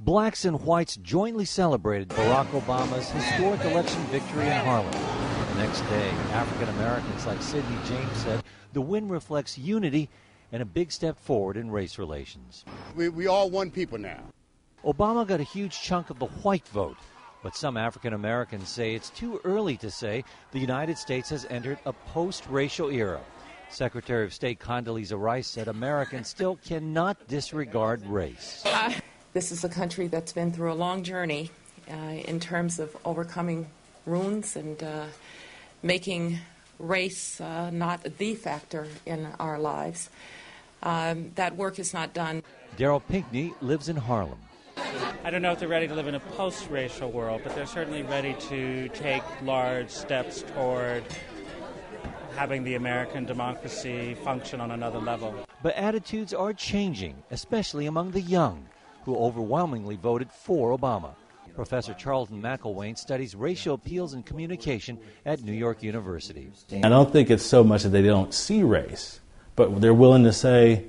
Blacks and whites jointly celebrated Barack Obama's historic election victory in Harlem. The next day, African Americans like Sidney James said the win reflects unity and a big step forward in race relations. We all one people now. Obama got a huge chunk of the white vote, but some African Americans say it's too early to say the United States has entered a post-racial era. Secretary of State Condoleezza Rice said Americans still cannot disregard race. This is a country that's been through a long journey in terms of overcoming wounds and making race not the factor in our lives. That work is not done. Daryl Pinckney lives in Harlem. I don't know if they're ready to live in a post-racial world, but they're certainly ready to take large steps toward having the American democracy function on another level. But attitudes are changing, especially among the young, who overwhelmingly voted for Obama. Professor Charlton McIlwain studies racial appeals and communication at New York University. I don't think it's so much that they don't see race, but they're willing to say,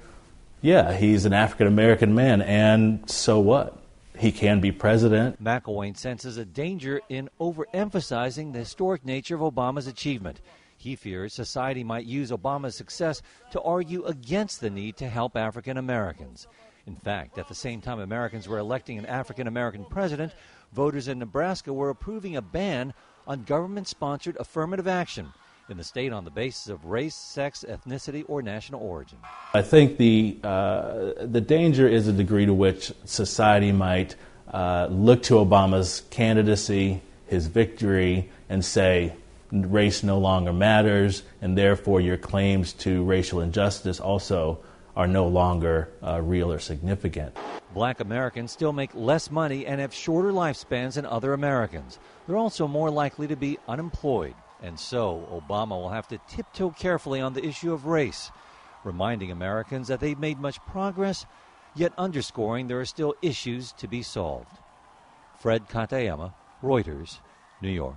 yeah, he's an African-American man, and so what? He can be president. McIlwain senses a danger in overemphasizing the historic nature of Obama's achievement. He fears society might use Obama's success to argue against the need to help African Americans. In fact, at the same time Americans were electing an African American president, voters in Nebraska were approving a ban on government-sponsored affirmative action in the state on the basis of race, sex, ethnicity, or national origin. I think the danger is the degree to which society might look to Obama's candidacy, his victory, and say race no longer matters, and therefore your claims to racial injustice also are no longer real or significant. Black Americans still make less money and have shorter lifespans than other Americans. They're also more likely to be unemployed. And so Obama will have to tiptoe carefully on the issue of race, reminding Americans that they've made much progress, yet underscoring there are still issues to be solved. Fred Katayama, Reuters, New York.